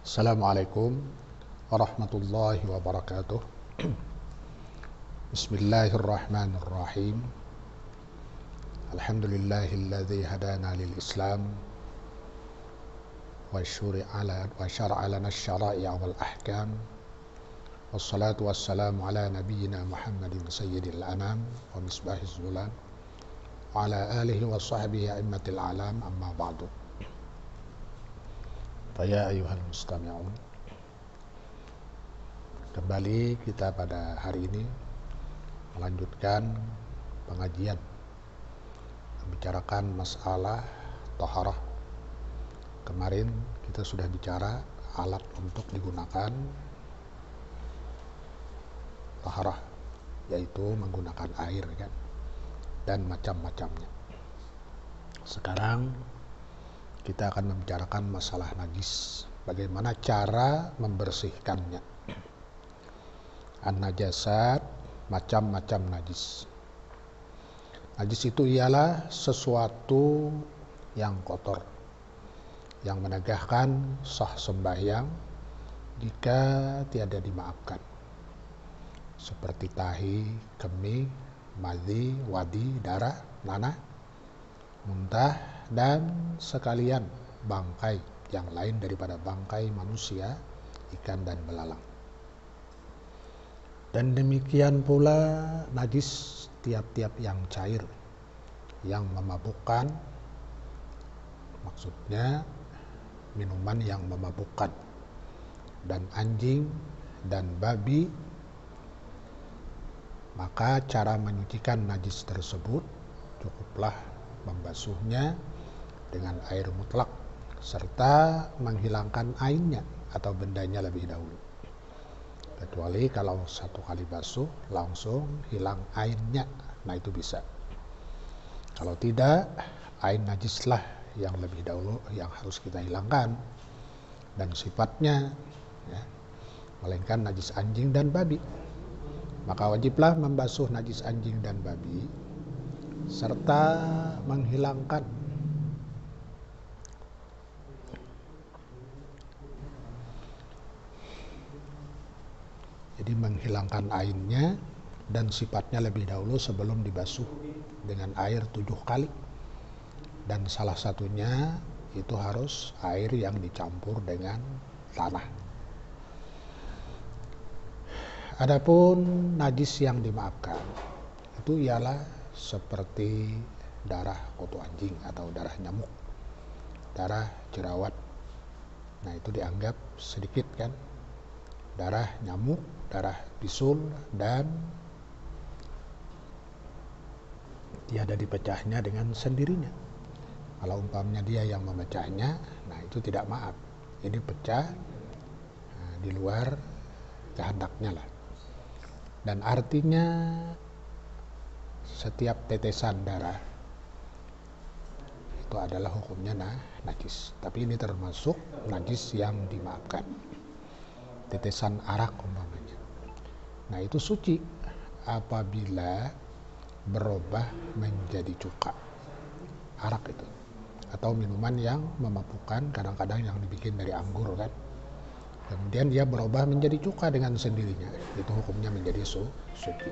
Assalamualaikum warahmatullahi wabarakatuh. Bismillahirrahmanirrahim. Alhamdulillahilladzi hadana lil Islam wa syara'a lana asy-syara'i'a wal ahkam. Wassalatu wassalamu ala nabiyyina Muhammadin sayyidil anam wa misbahiz zulam wa ala alihi wa sahbihi a'immatil alam, amma ba'du. Ya ayuhal mustami'un, kembali kita pada hari ini melanjutkan pengajian membicarakan masalah taharah. Kemarin kita sudah bicara alat untuk digunakan taharah, yaitu menggunakan air kan, dan macam-macamnya. Sekarang kita akan membicarakan masalah najis, bagaimana cara membersihkannya. An-najasat, macam-macam najis. Najis itu ialah sesuatu yang kotor, yang menegahkan sah sembahyang jika tiada dimaafkan, seperti tahi, kemih, madhi, wadi, darah, nanah, muntah, dan sekalian bangkai yang lain daripada bangkai manusia, ikan, dan belalang. Dan demikian pula najis tiap-tiap yang cair, yang memabukkan, maksudnya minuman yang memabukkan, dan anjing dan babi. Maka cara menyucikan najis tersebut cukuplah membasuhnya dengan air mutlak serta menghilangkan ainnya atau bendanya lebih dahulu. Kecuali kalau satu kali basuh langsung hilang ainnya, nah itu bisa. Kalau tidak, ain najislah yang lebih dahulu yang harus kita hilangkan, dan sifatnya ya, melainkan najis anjing dan babi. Maka wajiblah membasuh najis anjing dan babi serta menghilangkan ainnya dan sifatnya lebih dahulu sebelum dibasuh dengan air 7 kali, dan salah satunya itu harus air yang dicampur dengan tanah. Adapun najis yang dimaafkan itu ialah seperti darah kutu anjing atau darah nyamuk, darah jerawat. Nah itu dianggap sedikit kan, darah nyamuk, darah bisul, dan tiada dipecahnya dengan sendirinya. Kalau umpamanya dia yang memecahnya, nah itu tidak maaf, ini pecah di luar kehendaknya lah. Dan artinya setiap tetesan darah itu adalah hukumnya najis. Tapi ini termasuk najis yang dimaafkan. Tetesan arak umpamanya, nah itu suci apabila berubah menjadi cuka. Arak itu atau minuman yang memabukkan, kadang-kadang yang dibikin dari anggur kan, kemudian dia berubah menjadi cuka dengan sendirinya, itu hukumnya menjadi suci.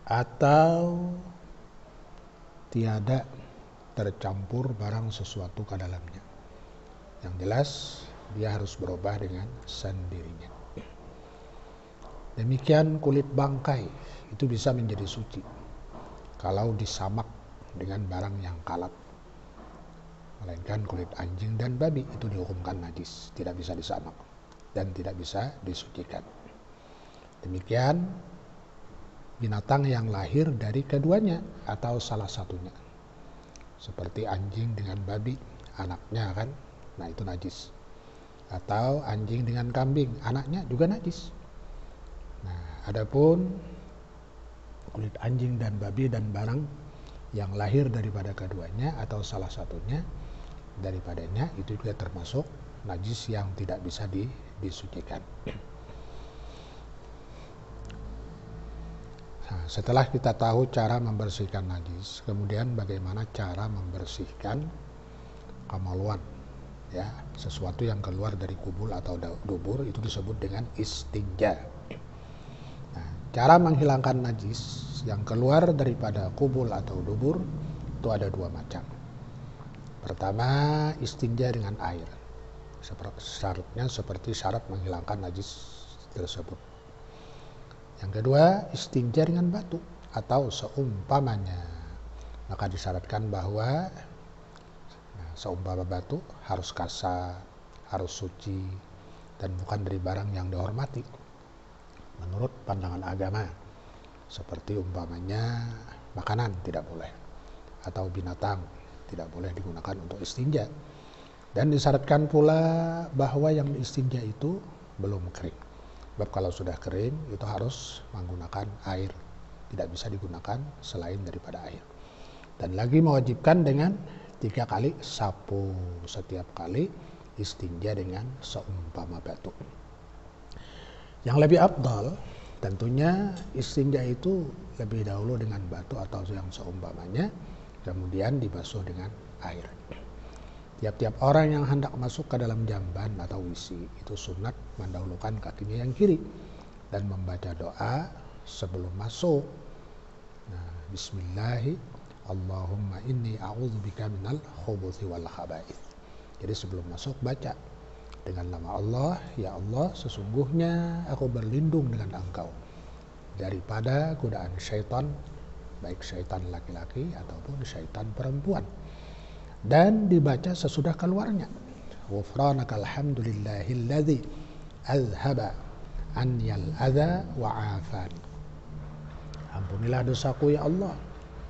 Atau tiada tercampur barang sesuatu ke dalamnya, yang jelas dia harus berubah dengan sendirinya. Demikian kulit bangkai itu bisa menjadi suci kalau disamak dengan barang yang kalat, melainkan kulit anjing dan babi itu dihukumkan najis, tidak bisa disamak dan tidak bisa disucikan. Demikian binatang yang lahir dari keduanya atau salah satunya, seperti anjing dengan babi, anaknya kan, nah itu najis. Atau anjing dengan kambing, anaknya juga najis. Nah, adapun kulit anjing dan babi dan barang yang lahir daripada keduanya atau salah satunya daripadanya, itu juga termasuk najis yang tidak bisa disucikan. Nah, setelah kita tahu cara membersihkan najis, kemudian bagaimana cara membersihkan kemaluan ya, sesuatu yang keluar dari kubul atau dubur itu disebut dengan istinja. Nah, cara menghilangkan najis yang keluar daripada kubul atau dubur itu ada dua macam. Pertama, istinja dengan air. Syaratnya seperti syarat menghilangkan najis tersebut. Yang kedua, istinja dengan batu atau seumpamanya. Maka disyaratkan bahwa seumpama batu harus kasar, harus suci, dan bukan dari barang yang dihormati menurut pandangan agama. Seperti umpamanya makanan tidak boleh, atau binatang tidak boleh digunakan untuk istinja. Dan disyaratkan pula bahwa yang istinja itu belum kering. Sebab kalau sudah kering itu harus menggunakan air, tidak bisa digunakan selain daripada air. Dan lagi mewajibkan dengan 3 kali sapu setiap kali istinja dengan seumpama batu. Yang lebih afdal tentunya istinja itu lebih dahulu dengan batu atau yang seumpamanya, kemudian dibasuh dengan air. Tiap-tiap orang yang hendak masuk ke dalam jamban atau WC itu sunat mendahulukan kakinya yang kiri dan membaca doa sebelum masuk. Nah, bismillahi Allahumma inni a'udzubika minal khubuthi wal khaba'ith. Jadi sebelum masuk baca dengan nama Allah, ya Allah sesungguhnya aku berlindung dengan Engkau daripada godaan syaitan, baik syaitan laki-laki ataupun syaitan perempuan. Dan dibaca sesudah keluarnya. Ghufranaka alhamdulillahilladzi azhaba anniyal adza wa afani. Ampunilah dosaku ya Allah.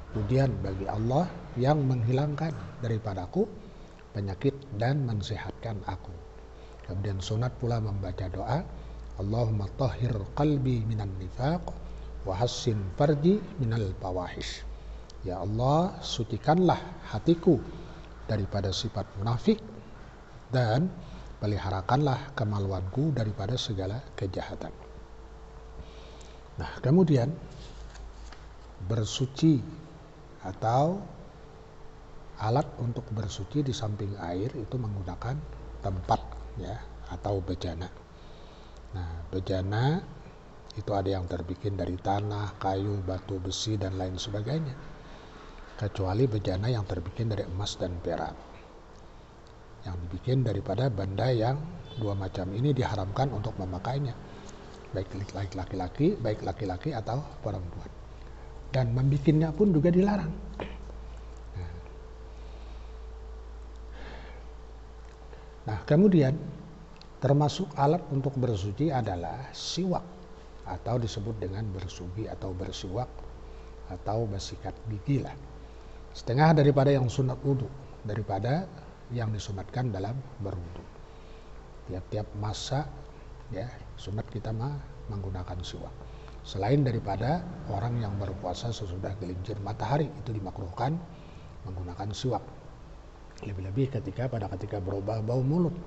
Pujian bagi Allah yang menghilangkan daripadaku penyakit dan mensehatkan aku. Kemudian sunat pula membaca doa, Allahumma tahhir qalbi minan nifaq wa hassin farji minal fawahish. Ya Allah, sucikanlah hatiku daripada sifat munafik dan peliharakanlah kemaluanku daripada segala kejahatan. Nah, kemudian bersuci atau alat untuk bersuci di samping air itu menggunakan tempat ya atau bejana. Nah, bejana itu ada yang terbikin dari tanah, kayu, batu, besi dan lain sebagainya. Kecuali bejana yang terbikin dari emas dan perak. Yang dibikin daripada benda yang dua macam ini diharamkan untuk memakainya. Baik laki-laki atau perempuan. Dan membikinnya pun juga dilarang. Nah, kemudian termasuk alat untuk bersuci adalah siwak atau disebut dengan bersugi atau bersiwak atau bersikat gigi lah. Setengah daripada yang sunat wudu daripada yang disunatkan dalam berwudu. Tiap-tiap masa ya sunat kita menggunakan siwak. Selain daripada orang yang berpuasa sesudah gelincir matahari itu dimakruhkan menggunakan siwak. Lebih-lebih ketika berubah bau mulut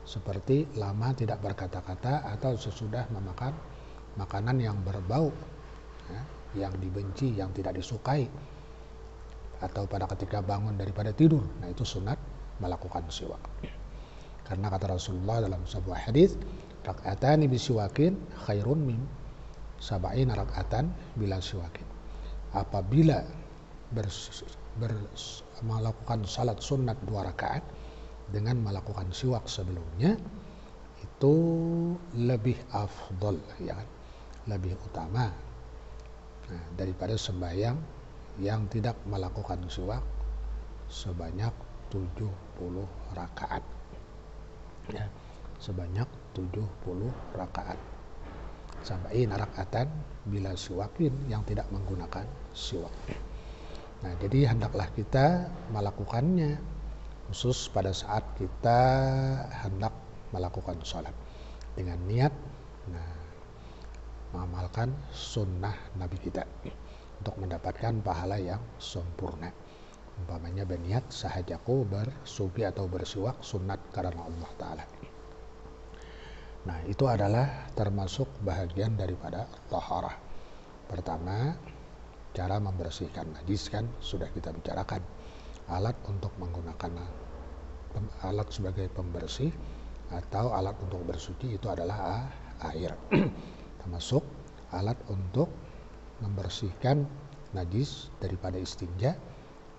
seperti lama tidak berkata-kata atau sesudah memakan makanan yang berbau ya, yang dibenci, yang tidak disukai, atau pada ketika bangun daripada tidur. Nah, itu sunat melakukan siwak. Karena kata Rasulullah dalam sebuah hadis, rak'atani bisiwakin khairun min sab'ina rak'atan bila siwakin. Apabila melakukan salat sunat 2 rakaat dengan melakukan siwak sebelumnya, itu lebih afdol ya kan? Lebih utama daripada sembahyang yang tidak melakukan siwak sebanyak 70 rakaat. Ya, sebanyak 70 rakaat. Sampai rakaatan bila siwakin yang tidak menggunakan siwak. Nah, jadi hendaklah kita melakukannya khusus pada saat kita hendak melakukan sholat dengan niat mengamalkan sunnah Nabi kita untuk mendapatkan pahala yang sempurna. Umpamanya berniat sahajaku bersugi atau bersiwak sunat karena Allah Ta'ala. Nah, itu adalah termasuk bahagian daripada taharah. Pertama, cara membersihkan najis kan sudah kita bicarakan. Alat untuk menggunakan alat sebagai pembersih atau alat untuk bersuci itu adalah air. Termasuk alat untuk membersihkan najis daripada istinja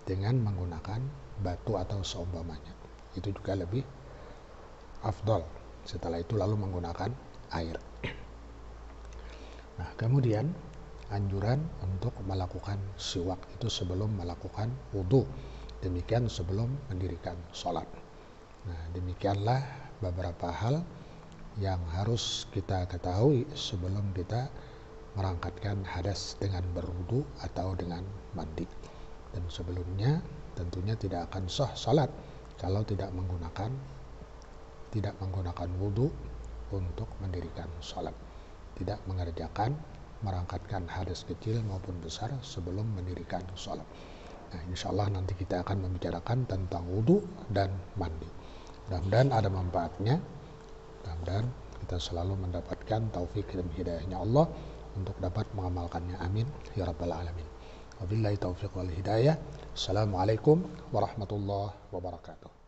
dengan menggunakan batu atau seumpamanya. Itu juga lebih afdol. Setelah itu lalu menggunakan air. Nah, kemudian anjuran untuk melakukan siwak itu sebelum melakukan wudhu. Demikian sebelum mendirikan sholat. Nah, demikianlah beberapa hal yang harus kita ketahui sebelum kita merangkatkan hadas dengan berwudhu atau dengan mandi. Dan sebelumnya tentunya tidak akan sah salat kalau tidak menggunakan wudhu untuk mendirikan salat. Tidak mengerjakan merangkatkan hadas kecil maupun besar sebelum mendirikan salat. Nah, insya Allah nanti kita akan membicarakan tentang wudhu dan mandi. Mudah-mudahan ada manfaatnya. Mudah-mudahan kita selalu mendapatkan taufik dan hidayahnya Allah untuk dapat mengamalkannya. Amin ya rabbal alamin. Wabillahi taufiq wal hidayah. Assalamualaikum warahmatullahi wabarakatuh.